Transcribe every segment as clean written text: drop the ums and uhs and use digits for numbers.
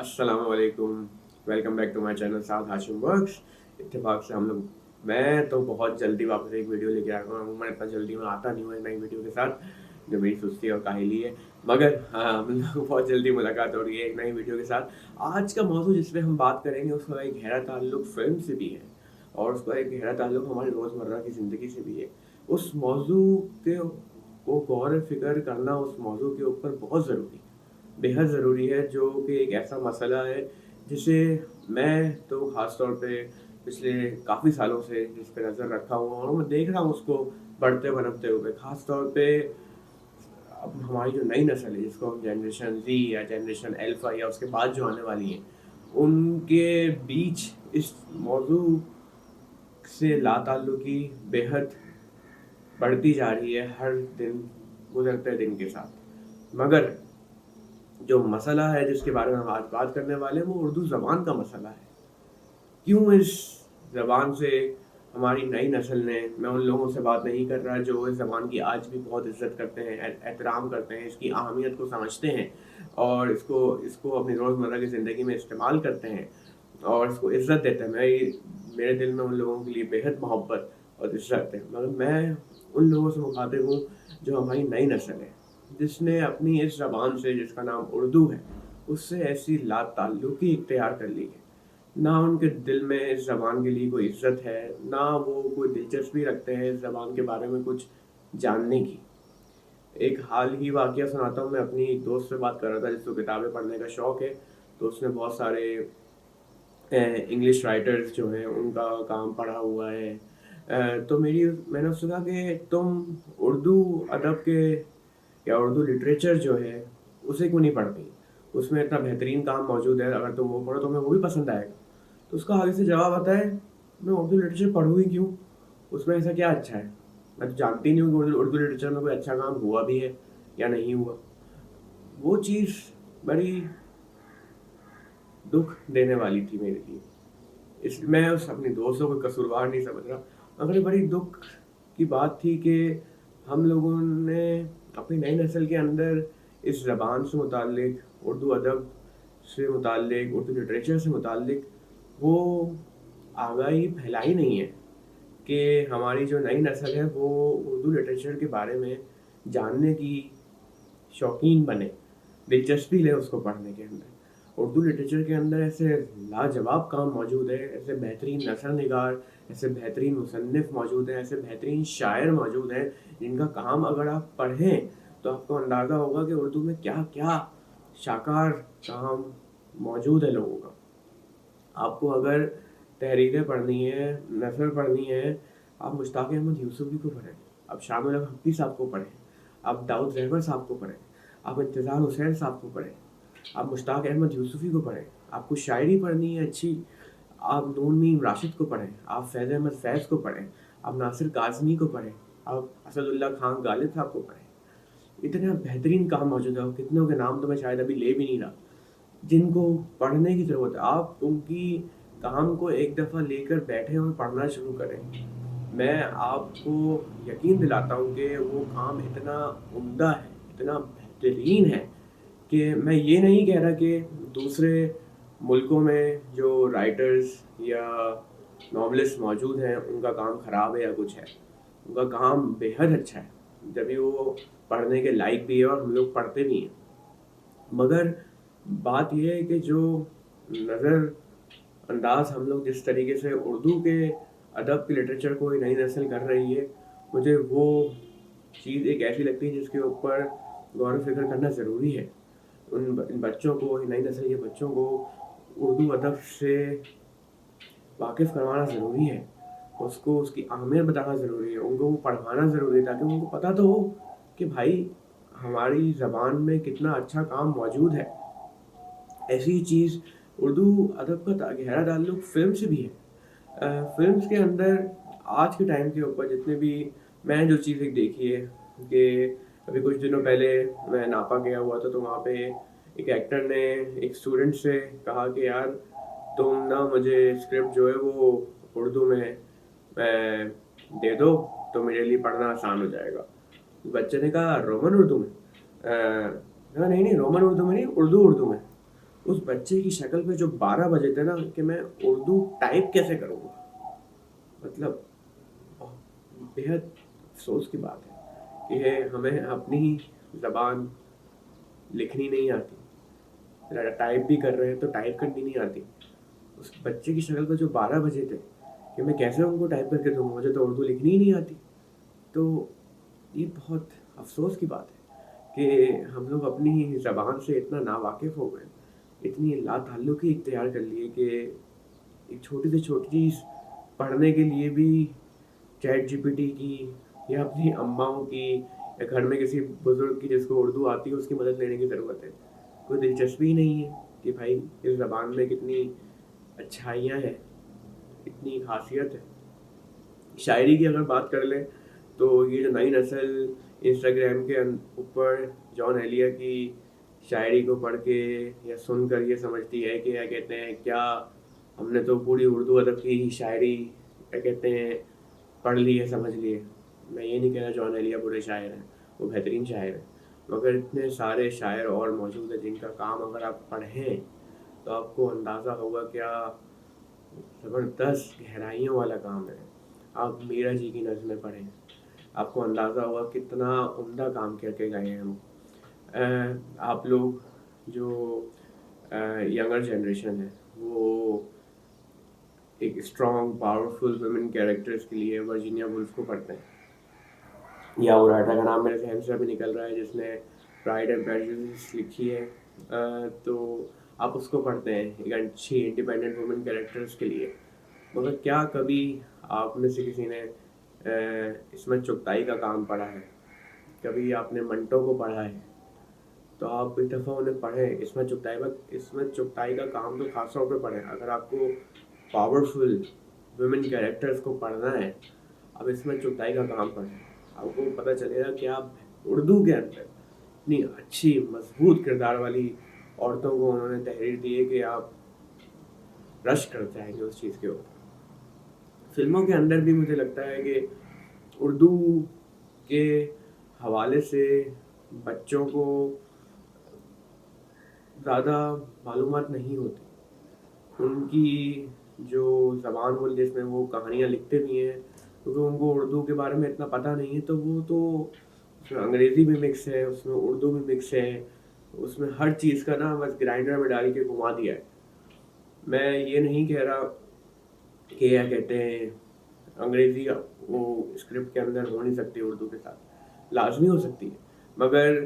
अस्सलाम वालेकुम। Welcome back to my channel south Hashim works. इत्तेफाक से हम लोग मैं तो बहुत जल्दी वापस एक वीडियो लेके आया हूँ। अमूमन इतना जल्दी मैं आता नहीं हूँ एक नई वीडियो के साथ, जो मेरी सुस्ती और काहली है। मगर हाँ, हम लोग को बहुत जल्दी मुलाकात हो रही है एक नई वीडियो के साथ। आज का मौजू जिस पे हम बात करेंगे उसका एक गहरा ताल्लुक फ़िल्म से भी है और उसका एक गहरा ताल्लुक हमारी रोज़मर्रा की ज़िंदगी से भी है। उस मौजू के को गौर फ़िक्र करना उस मौजू के ऊपर बहुत ज़रूरी है, बेहद ज़रूरी है, जो कि एक ऐसा मसला है जिसे मैं तो ख़ास तौर पे पिछले काफ़ी सालों से जिस पे नज़र रखा हुआ हूँ और मैं देख रहा हूँ उसको बढ़ते बनते हुए। ख़ास तौर पे अब हमारी जो नई नस्ल है जिसको हम जनरेशन ज़ी या जनरेशन अल्फ़ा या उसके बाद जो आने वाली है, उनके बीच इस मौजू से लाताल्लुकी बेहद बढ़ती जा रही है हर दिन गुज़रते दिन के साथ। मगर जो मसला है जिसके बारे में हम आज बात करने वाले हैं वो उर्दू ज़बान का मसला है। क्यों इस ज़बान से हमारी नई नस्ल ने, मैं उन लोगों से बात नहीं कर रहा जो इस ज़बान की आज भी बहुत इज़्ज़त करते हैं, एहतराम करते हैं, इसकी अहमियत को समझते हैं और इसको इसको अपनी रोज़मर्रा की ज़िंदगी में इस्तेमाल करते हैं और इसको इज़्ज़त देते हैं। मेरे दिल में उन लोगों के लिए बेहद मोहब्बत और इज़्ज़त है। मगर मैं उन लोगों से मुखातिब हूँ जो हमारी नई नस्ल है, जिसने अपनी इस ज़बान से जिसका नाम उर्दू है, उससे ऐसी लाताल्लुकी इख्तियार कर ली है। ना उनके दिल में इस ज़बान के लिए कोई इज़्ज़त है, ना वो कोई दिलचस्पी रखते हैं इस ज़बान के बारे में कुछ जानने की। एक हाल ही वाक़या सुनाता हूँ। मैं अपनी एक दोस्त से बात कर रहा था जिसको किताबें पढ़ने का शौक़ है, तो उसने बहुत सारे इंग्लिश राइटर्स जो हैं उनका काम पढ़ा हुआ है। तो मैंने उससे कहा कि तुम उर्दू अदब के या उर्दू लिटरेचर जो है उसे क्यों नहीं पढ़ती? उसमें इतना बेहतरीन काम मौजूद है, अगर तुम वो पढ़ो तो तुम्हें वो भी पसंद आएगा। तो उसका आगे से जवाब आता है, मैं उर्दू लिटरेचर पढ़ूँ ही क्यों? उसमें ऐसा क्या अच्छा है? मैं तो जानती नहीं हूँ कि उर्दू लिटरेचर में कोई अच्छा काम हुआ भी है या नहीं हुआ। वो चीज़ बड़ी दुःख देने वाली थी मेरे लिए। मैं उस अपने दोस्तों को कसूरवार नहीं समझ रहा, मगर ये बड़ी दुःख की बात थी कि हम लोगों ने अपनी नई नस्ल के अंदर इस ज़बान से मुताल्लिक, उर्दू अदब से मुताल्लिक, उर्दू लिटरेचर से मुताल्लिक वो आगाही फैलाई नहीं है कि हमारी जो नई नस्ल है वो उर्दू लिटरेचर के बारे में जानने की शौकीन बने, दिलचस्पी ले उसको पढ़ने के अंदर। उर्दू लिटरेचर के अंदर ऐसे लाजवाब काम मौजूद है, ऐसे बेहतरीन नसर निगार, ऐसे बेहतरीन मुसन्निफ़ मौजूद हैं, ऐसे बेहतरीन शायर मौजूद हैं, जिनका काम अगर आप पढ़ें तो आपको अंदाज़ा होगा कि उर्दू में क्या-क्या शाकार काम मौजूद है लोगों का। आपको अगर तहरीरें पढ़नी है, नज़र पढ़नी है, आप मुश्ताक़ अहमद यूसुफ़ी को पढ़ें, आप शामिल हक हफ़ीज़ साहब को पढ़ें, आप दाऊद ज़हबर साहब को पढ़ें, आप इंतज़ार हुसैन साहब को पढ़ें, आप मुश्ताक़ अहमद यूसुफ़ी को पढ़ें। आपको शायरी पढ़नी है अच्छी, आप नून मीम राशिद को पढ़ें, आप फैज़ अहमद फैज़ को पढ़ें, आप नासिर काज़मी को पढ़ें, आप असदुल्लाह खान गालिब साहब को पढ़ें। इतने बेहतरीन काम मौजूद है और कितनों के नाम तो मैं शायद अभी ले भी नहीं रहा, जिनको पढ़ने की ज़रूरत है। आप उनकी काम को एक दफ़ा लेकर बैठें और पढ़ना शुरू करें। मैं आपको यकीन दिलाता हूँ कि वो काम इतना उम्दा है, इतना बेहतरीन है कि मैं ये नहीं कह रहा कि दूसरे मुल्कों में जो राइटर्स या नॉवेलिस्ट मौजूद हैं उनका काम ख़राब है या कुछ है। उनका काम बेहद अच्छा है, जभी वो पढ़ने के लायक भी है और हम लोग पढ़ते भी हैं। मगर बात ये है कि जो नज़र अंदाज़ हम लोग जिस तरीके से उर्दू के अदब के लिटरेचर को नई नस्ल कर रही है, मुझे वो चीज़ एक ऐसी लगती है जिसके ऊपर गौर व फ़िक्र करना ज़रूरी है। इन बच्चों को, नई नस्ल के बच्चों को उर्दू अदब से वाकिफ़ करवाना ज़रूरी है। उसको उसकी अहमियत बताना ज़रूरी है, उनको वो पढ़वाना ज़रूरी है ताकि उनको पता तो हो कि भाई हमारी ज़बान में कितना अच्छा काम मौजूद है। ऐसी ही चीज़ उर्दू अदब का गहरा ताल्लुक फ़िल्म से भी है। फ़िल्म्स के अंदर आज के टाइम के ऊपर जितने भी मैंने जो चीज़ एक देखी है कि अभी कुछ दिनों पहले मैं नापा गया हुआ था, तो वहाँ पे एक एक्टर ने एक स्टूडेंट से कहा कि यार तुम ना मुझे स्क्रिप्ट जो है वो उर्दू में दे दो तो मेरे लिए पढ़ना आसान हो जाएगा। बच्चे ने कहा रोमन उर्दू में? कहा नहीं रोमन उर्दू में नहीं, उर्दू में। اس بچے کی شکل پہ جو 12 بجے تھے نا کہ میں اردو ٹائپ کیسے کروں گا، مطلب بےحد افسوس کی بات ہے کہ ہمیں اپنی زبان لکھنی نہیں آتی، ٹائپ بھی کر رہے ہیں تو ٹائپ کرنی نہیں آتی. اس بچے کی شکل پہ جو 12 بجے تھے کہ میں کیسے ان کو ٹائپ کر کے دوں گا، مجھے تو اردو لکھنی ہی نہیں آتی. تو یہ بہت افسوس کی بات ہے کہ ہم لوگ اپنی زبان سے اتنا ناواقف ہو گئے، اتنی لا تعلقی اختیار کر لیے کہ ایک چھوٹی سے چھوٹی چیز پڑھنے کے لیے بھی چیٹ جی پی ٹی کی یا اپنی اماؤں کی یا گھر میں کسی بزرگ کی جس کو اردو آتی ہے اس کی مدد لینے کی ضرورت ہے. کوئی دلچسپی نہیں ہے کہ بھائی اس زبان میں کتنی اچھائیاں ہیں، اتنی خاصیت ہے. شاعری کی اگر بات کر لیں تو یہ جو نئی نسل انسٹاگرام کے اوپر جان ایلیا کی شاعری کو پڑھ کے یا سن کر یہ سمجھتی ہے کہ کیا کہتے ہیں، کیا ہم نے تو پوری اردو ادب کی شاعری کیا کہتے ہیں پڑھ لی ہے، سمجھ لی ہے. میں یہ نہیں کہہ رہا جان ایلیا برے شاعر ہیں، وہ بہترین شاعر ہیں، مگر اتنے سارے شاعر اور موجود ہیں جن کا کام اگر آپ پڑھیں تو آپ کو اندازہ ہوگا کیا زبردست گہرائیوں والا کام ہے. آپ میرا جی کی نظمیں پڑھیں، آپ کو اندازہ ہوگا کتنا عمدہ کام کر کے گئے ہیں ہم. آپ لوگ جو ینگر جنریشن ہے وہ ایک اسٹرانگ پاورفل ویمن کیریکٹرز کے لیے ورجینیا وولف کو پڑھتے ہیں، یا وہ رائٹر کا نام میرے ذہن سے ابھی نکل رہا ہے جس نے پرائڈ اینڈ پریجوڈس لکھی ہے. تو آپ اس کو پڑھتے ہیں ایک اچھی انڈیپینڈنٹ وومن کیریکٹرز کے لیے. مگر کیا کبھی آپ میں سے کسی نے عصمت چغتائی کا کام پڑھا ہے؟ کبھی آپ نے منٹو کو پڑھا ہے؟ تو آپ ایک دفعہ انہیں پڑھیں. عصمت چغتائی کا کام تو خاص طور پہ پڑھیں. اگر آپ کو پاورفل ویمن کیریکٹرز کو پڑھنا ہے آپ عصمت چغتائی کا کام پڑھیں. آپ کو پتہ چلے گا کہ آپ اردو کے اندر اتنی اچھی مضبوط کردار والی عورتوں کو انہوں نے تحریر دی ہے کہ آپ رش کر جائیں گے اس چیز کے اوپر. فلموں کے اندر بھی مجھے لگتا ہے کہ اردو کے حوالے سے بچوں کو زیادہ معلومات نہیں ہوتی. ان کی جو زبان بول جس میں وہ کہانیاں لکھتے بھی ہیں کیونکہ ان کو اردو کے بارے میں اتنا پتہ نہیں ہے، تو وہ تو اس میں انگریزی بھی مکس ہے، اس میں اردو بھی مکس ہے، اس میں ہر چیز کا نا بس گرائنڈر میں ڈال کے گھما دیا ہے. میں یہ نہیں کہہ رہا کہ کیا کہتے ہیں انگریزی وہ اسکرپٹ کے اندر ہو نہیں سکتی، اردو کے ساتھ لازمی ہو سکتی ہے، مگر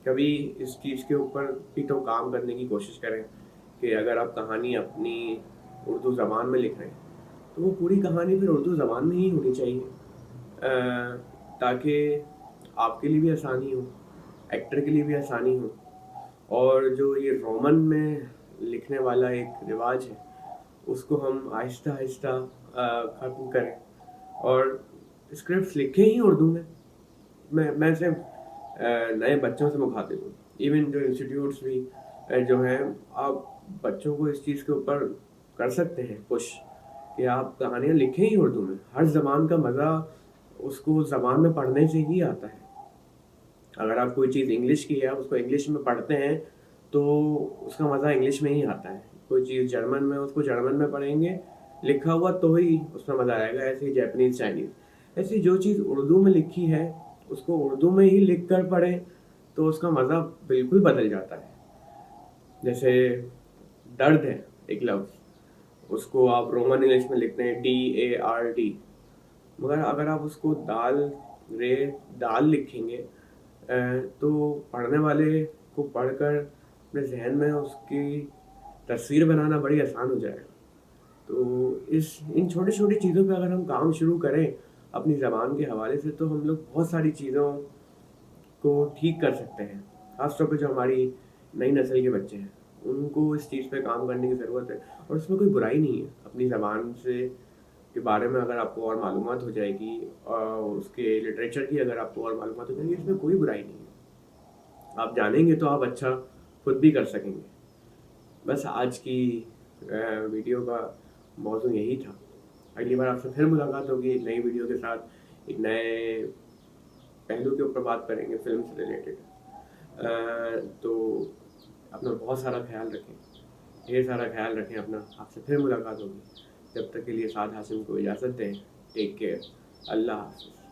کبھی اس چیز کے اوپر بھی تو کام کرنے کی کوشش کریں کہ اگر آپ کہانی اپنی اردو زبان میں لکھ رہے ہیں تو وہ پوری کہانی پھر اردو زبان میں ہی ہونی چاہیے، تاکہ آپ کے لیے بھی آسانی ہو، ایکٹر کے لیے بھی آسانی ہو. اور جو یہ رومن میں لکھنے والا ایک رواج ہے اس کو ہم آہستہ آہستہ ختم کریں اور اسکرپٹس لکھیں ہی اردو میں. میں صرف نئے بچوں سے مخاطب ہوں، ایون جو انسٹیٹیوٹس بھی جو ہیں آپ بچوں کو اس چیز کے اوپر کر سکتے ہیں پش کہ آپ کہانیاں لکھیں ہی اردو میں. ہر زبان کا مزہ اس کو زبان میں پڑھنے سے ہی آتا ہے. اگر آپ کوئی چیز انگلش کی ہے آپ اس کو انگلش میں پڑھتے ہیں تو اس کا مزہ انگلش میں ہی آتا ہے. کوئی چیز جرمن میں اس کو جرمن میں پڑھیں گے لکھا ہوا تو ہی اس میں مزہ آئے گا. ایسے ہی جیپنیز، چائنیز، ایسی جو چیز اردو میں لکھی ہے اس کو اردو میں ہی لکھ کر پڑھیں تو اس کا مزہ بالکل بدل جاتا ہے. جیسے درد ہے ایک لفظ، اس کو آپ رومن انگلش میں لکھتے ہیں DARD، مگر اگر آپ اس کو دال لکھیں گے تو پڑھنے والے کو پڑھ کر اپنے ذہن میں اس کی تصویر بنانا بڑی آسان ہو جائے گا. تو ان چھوٹی چھوٹی چیزوں پہ اگر ہم کام شروع کریں اپنی زبان کے حوالے سے تو ہم لوگ بہت ساری چیزوں کو ٹھیک کر سکتے ہیں. خاص طور پہ جو ہماری نئی نسل کے بچے ہیں ان کو اس چیز پہ کام کرنے کی ضرورت ہے. اور اس میں کوئی برائی نہیں ہے، اپنی زبان سے کے بارے میں اگر آپ کو اور معلومات ہو جائے گی اور اس کے لٹریچر کی اگر آپ کو اور معلومات ہو جائے گی اس میں کوئی برائی نہیں ہے. آپ جانیں گے تو آپ اچھا خود بھی کر سکیں گے. بس آج کی ویڈیو کا موضوع یہی تھا. اگلی بار آپ سے پھر ملاقات ہوگی ایک نئی ویڈیو کے ساتھ، ایک نئے پہلو کے اوپر بات کریں گے فلم سے ریلیٹڈ. تو اپنا بہت سارا خیال رکھیں. ڈھیر سارا خیال رکھیں اپنا. آپ سے پھر ملاقات ہوگی. جب تک کے لیے سعد ہاشم کو اجازت دیں. Take care. اللہ حافظ.